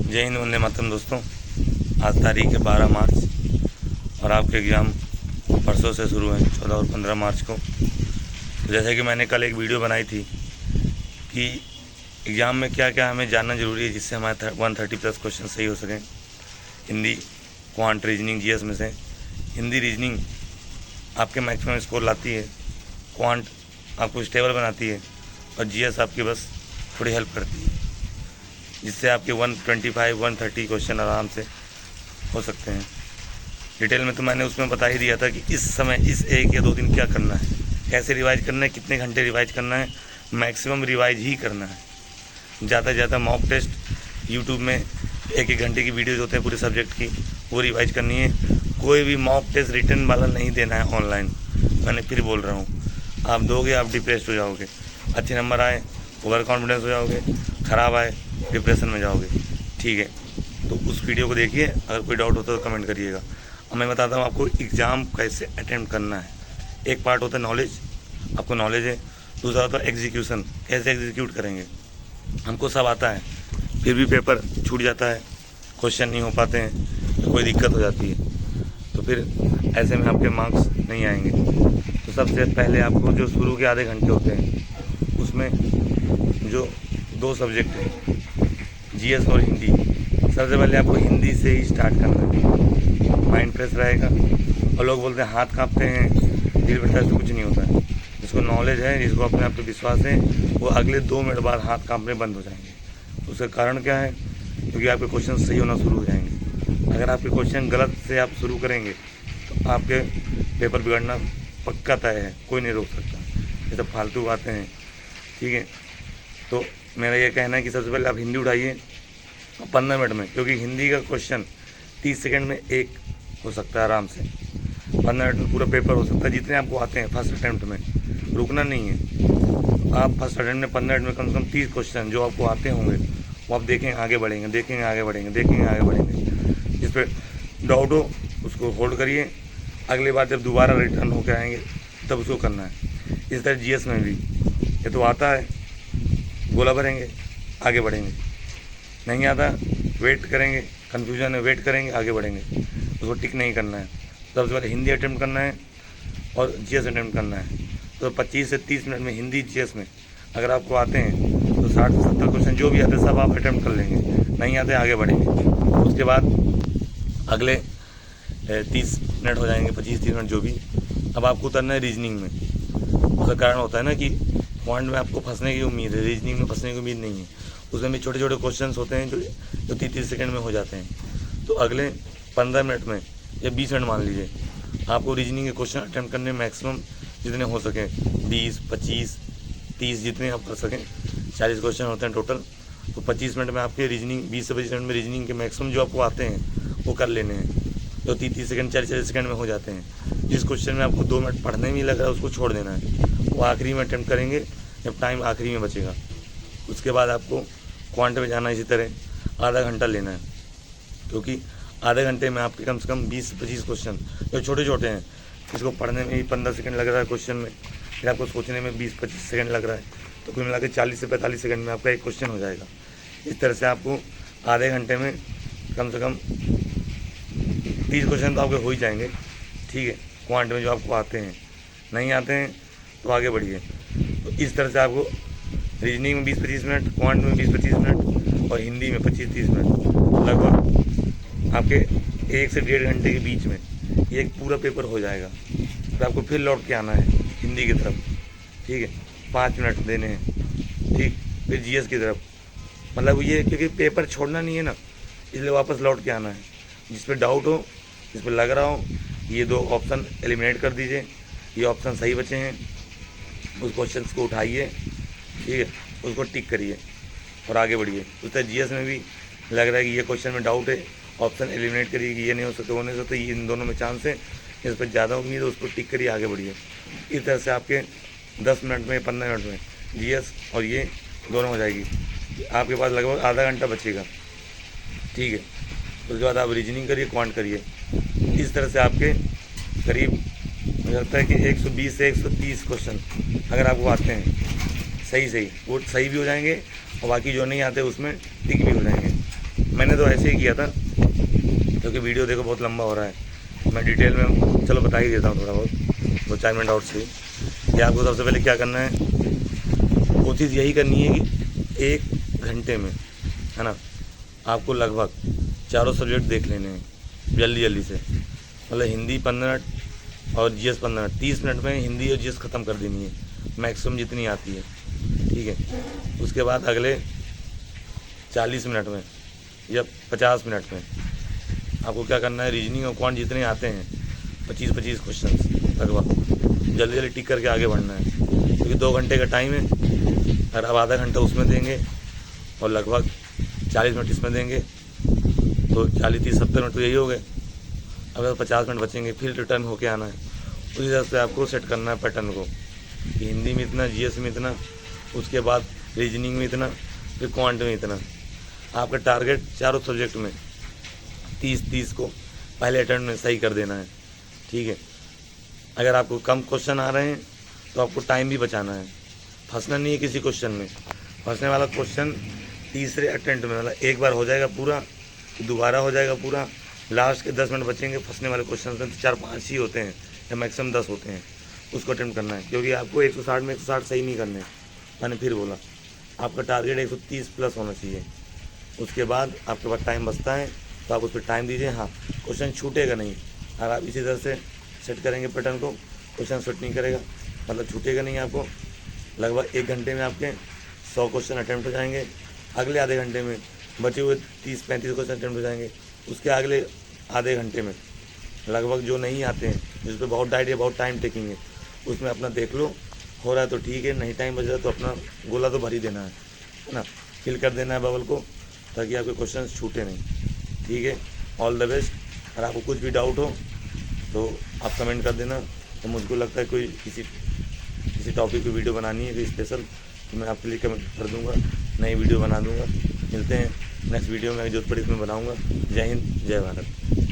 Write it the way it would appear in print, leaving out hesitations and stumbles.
जय हिंद, वंदे मातरम। दोस्तों, आज तारीख है 12 मार्च और आपके एग्ज़ाम परसों से शुरू हैं, 14 और 15 मार्च को। तो जैसे कि मैंने कल एक वीडियो बनाई थी कि एग्ज़ाम में क्या क्या हमें जानना ज़रूरी है जिससे हमारे 130+ क्वेश्चन सही हो सकें। हिंदी, क्वांट, रीजनिंग, जीएस में से हिंदी रीजनिंग आपके मैक्सिमम स्कोर लाती है, क्वांट आपको स्टेबल बनाती है और जीएस आपकी बस थोड़ी हेल्प करती है, जिससे आपके 125-130 क्वेश्चन आराम से हो सकते हैं। डिटेल में तो मैंने उसमें बता ही दिया था कि इस समय इस 1 या 2 दिन क्या करना है, कैसे रिवाइज करना है, कितने घंटे रिवाइज करना है। मैक्सिमम रिवाइज ही करना है। ज़्यादा से ज़्यादा मॉक टेस्ट यूट्यूब में 1-1 घंटे की वीडियोज़ होते हैं पूरे सब्जेक्ट की, वो रिवाइज करनी है। कोई भी मॉक टेस्ट रिटर्न वाला नहीं देना है ऑनलाइन। मैंने फिर बोल रहा हूँ, आप दोगे आप डिप्रेस हो जाओगे। अच्छे नंबर आए ओवर कॉन्फिडेंस हो जाओगे, ख़राब आए डिप्रेशन में जाओगे। ठीक है, तो उस वीडियो को देखिए। अगर कोई डाउट होता है तो कमेंट करिएगा। अब मैं बताता हूँ आपको एग्ज़ाम कैसे अटेम्प्ट करना है। एक पार्ट होता है नॉलेज, आपको नॉलेज है। दूसरा होता है एग्जीक्यूशन, कैसे एग्जीक्यूट करेंगे। हमको सब आता है, फिर भी पेपर छूट जाता है, क्वेश्चन नहीं हो पाते हैं, तो कोई दिक्कत हो जाती है। तो फिर ऐसे में आपके मार्क्स नहीं आएंगे। तो सबसे पहले आपको जो शुरू के आधे घंटे होते हैं उसमें जो 2 सब्जेक्ट हैं, जीएस और हिंदी, सबसे पहले आपको हिंदी से ही स्टार्ट करना है। माइंड फ्रेश रहेगा। और लोग बोलते हैं हाथ कांपते हैं, दिल बैठता है, तो कुछ नहीं होता है। जिसको नॉलेज है, जिसको अपने आप पे विश्वास है, वो अगले 2 मिनट बाद हाथ कांपने बंद हो जाएंगे। उसका कारण क्या है? क्योंकि आपके क्वेश्चन सही होना शुरू हो जाएंगे। अगर आपके क्वेश्चन गलत से आप शुरू करेंगे तो आपके पेपर बिगड़ना पक्का तय है, कोई नहीं रोक सकता। ये सब फालतू बातें हैं। ठीक है, तो मेरा ये कहना है कि सबसे पहले आप हिंदी उठाइए 15 मिनट में, क्योंकि हिंदी का क्वेश्चन 30 सेकंड में एक हो सकता है आराम से। 15 मिनट में पूरा पेपर हो सकता है, जितने आपको आते हैं फर्स्ट अटैम्प्ट में। रुकना नहीं है। आप फर्स्ट अटैम्प्ट में 15 मिनट में कम से कम 30 क्वेश्चन जो आपको आते होंगे वो आप देखेंगे, आगे बढ़ेंगे, देखेंगे, आगे बढ़ेंगे, देखेंगे, आगे बढ़ेंगे। जिस पर डाउट हो उसको होल्ड करिए। अगली बार जब दोबारा रिटर्न होकर आएंगे तब उसको करना है। इस तरह जीएस में भी ये तो आता है, गोला भरेंगे, आगे बढ़ेंगे। नहीं आता, वेट करेंगे, कन्फ्यूजन है, वेट करेंगे, आगे बढ़ेंगे। उसको टिक नहीं करना है। सबसे पहले हिंदी अटेम्प्ट करना है और जीएस अटेम्प्ट करना है। तो 25 से 30 मिनट में हिंदी जीएस में अगर आपको आते हैं तो 60 से 70 क्वेश्चन जो भी आते हैं सब आप अटेम्प्ट कर लेंगे। नहीं आते, आगे बढ़ेंगे। उसके बाद अगले 30 मिनट हो जाएंगे, 25-30 मिनट जो भी। अब आपको उतरना है रीजनिंग में। उसका कारण होता है ना कि पॉइंट में आपको फंसने की उम्मीद है, रीजनिंग में फंसने की उम्मीद नहीं है। उसमें भी छोटे छोटे क्वेश्चंस होते हैं जो 30 सेकंड में हो जाते हैं। तो अगले 15 मिनट में या 20 मिनट मान लीजिए, आपको रीजनिंग के क्वेश्चन अटैम्प्ट करने मैक्सिमम जितने हो सकें, 20, 25, 30 जितने आप कर सकें। 40 क्वेश्चन होते हैं टोटल। तो 25 मिनट में आपके रीजनिंग, 20 से 25 मिनट में रीजनिंग के मैक्सिमम जो आपको आते हैं वो कर लेने हैं, जो 30 सेकंड, 40 सेकंड में हो जाते हैं। जिस क्वेश्चन में आपको 2 मिनट पढ़ने में ही लग रहा है उसको छोड़ देना है, वो आखिरी में अटैम्प्ट करेंगे जब टाइम आखिरी में बचेगा। उसके बाद आपको क्वांट में जाना, इसी तरह आधा घंटा लेना है, क्योंकि आधे घंटे में आपके कम से कम 20 से 25 क्वेश्चन जो छोटे छोटे हैं, इसको पढ़ने में ही 15 सेकंड लग रहा है क्वेश्चन में, फिर आपको सोचने में 20-25 सेकंड लग रहा है, तो कुल मिला के 40 से 45 सेकंड में आपका एक क्वेश्चन हो जाएगा। इस तरह से आपको आधे घंटे में कम से कम 30 क्वेश्चन तो आपके हो ही जाएंगे। ठीक है, क्वांट में जो आपको आते हैं। नहीं आते हैं तो आगे बढ़िए। तो इस तरह से आपको रीजनिंग में 20-25 मिनट, क्वांट में 20-25 मिनट और हिंदी में 25-30 मिनट, लगभग आपके 1 से 1.5 घंटे के बीच में ये एक पूरा पेपर हो जाएगा। फिर आपको फिर लौट के आना है हिंदी की तरफ। ठीक है, 5 मिनट देने हैं। ठीक, फिर जीएस की तरफ। मतलब ये, क्योंकि पेपर छोड़ना नहीं है ना, इसलिए वापस लौट के आना है। जिस पर डाउट हो, जिस पर लग रहा हो, ये 2 ऑप्शन एलिमिनेट कर दीजिए। ये ऑप्शन सही बचे हैं, उस क्वेश्चन को उठाइए। ठीक है, उसको टिक करिए और आगे बढ़िए। उस तरह जीएस में भी लग रहा है कि ये क्वेश्चन में डाउट है, ऑप्शन एलिमिनेट करिए कि ये नहीं हो सकता, वो नहीं हो सकता, ये इन दोनों में चांस है, इस पर ज़्यादा उम्मीद है, उसको टिक करिए, आगे बढ़िए। इस तरह से आपके 10 मिनट में, 15 मिनट में जीएस और ये दोनों हो जाएगी। आपके पास लगभग आधा घंटा बचेगा। ठीक है, उसके बाद आप रीजनिंग करिए, क्वांट करिए। इस तरह से आपके करीब मुझे लगता है कि 120 से 130 क्वेश्चन अगर आपको आते हैं सही, वो सही भी हो जाएंगे और बाकी जो नहीं आते उसमें टिक भी हो जाएंगे। मैंने तो ऐसे ही किया था, क्योंकि वीडियो देखो बहुत लंबा हो रहा है। मैं डिटेल में चलो बता ही देता हूँ थोड़ा बहुत 2-4 मिनट और से कि आपको सबसे पहले क्या करना है। कोशिश यही करनी है कि 1 घंटे में, है ना, आपको लगभग चारों सब्जेक्ट देख लेने हैं जल्दी जल्दी से। मतलब हिंदी 15 मिनट और जीएस 15 मिनट, 30 मिनट में हिंदी और जीएस ख़त्म कर देनी है मैक्सिमम जितनी आती है, ठीक है। उसके बाद अगले 40 मिनट में या 50 मिनट में आपको क्या करना है, रीजनिंग और क्वांट जितने आते हैं 25-25 क्वेश्चन लगभग जल्दी जल्दी टिक करके आगे बढ़ना है, क्योंकि 2 घंटे का टाइम है। और अब आधा घंटा उसमें देंगे और लगभग 40 मिनट इसमें देंगे, तो 40-30-70 मिनट तो यही हो गए। अगर 50 मिनट बचेंगे, फिर रिटर्न होके आना है। उसी तरह से आपको सेट करना है पैटर्न को कि हिंदी में इतना, जीएस में इतना, उसके बाद रीजनिंग में इतना, फिर क्वांट में इतना। आपका टारगेट चारों सब्जेक्ट में 30-30 को पहले अटेम्प्ट में सही कर देना है, ठीक है। अगर आपको कम क्वेश्चन आ रहे हैं तो आपको टाइम भी बचाना है, फंसना नहीं है किसी क्वेश्चन में। फंसने वाला क्वेश्चन तीसरे अटेम्प्ट में, मतलब एक बार हो जाएगा पूरा, दोबारा हो जाएगा पूरा, लास्ट के 10 मिनट बचेंगे फंसने वाले क्वेश्चन में 4-5 ही होते हैं या मैक्सिमम 10 होते हैं, उसको अटेम्प्ट करना है। क्योंकि आपको 160 में 160 सही नहीं करने, मैंने फिर बोला आपका टारगेट 130 प्लस होना चाहिए। उसके बाद आपके पास टाइम बचता है तो आप उस पर टाइम दीजिए। हाँ, क्वेश्चन छूटेगा नहीं। अगर आप इसी तरह से सेट करेंगे पैटर्न को, क्वेश्चन सेट नहीं करेगा, मतलब छूटेगा नहीं आपको। लगभग 1 घंटे में आपके 100 क्वेश्चन अटैम्प्ट हो जाएंगे। अगले आधे घंटे में बचे हुए 30-35 क्वेश्चन अटैम्प्ट हो जाएंगे। उसके अगले आधे घंटे में लगभग जो नहीं आते हैं, जिस पर बहुत डाइट या बहुत टाइम टेकिंग है, उसमें अपना देख लो, हो रहा है तो ठीक है, नहीं टाइम बच रहा है तो अपना गोला तो भर ही देना है ना, फिल कर देना है बबल को, ताकि आपके क्वेश्चन छूटे नहीं, ठीक है। All the best. अगर आपको कुछ भी डाउट हो तो आप कमेंट कर देना। तो मुझको लगता है कोई किसी टॉपिक पे वीडियो बनानी है कोई स्पेशल, तो मैं आपके लिए कमेंट कर दूंगा, नई वीडियो बना दूंगा। मिलते हैं नेक्स्ट वीडियो में, जो पड़ी इसमें बनाऊंगा। जय हिंद, जय भारत।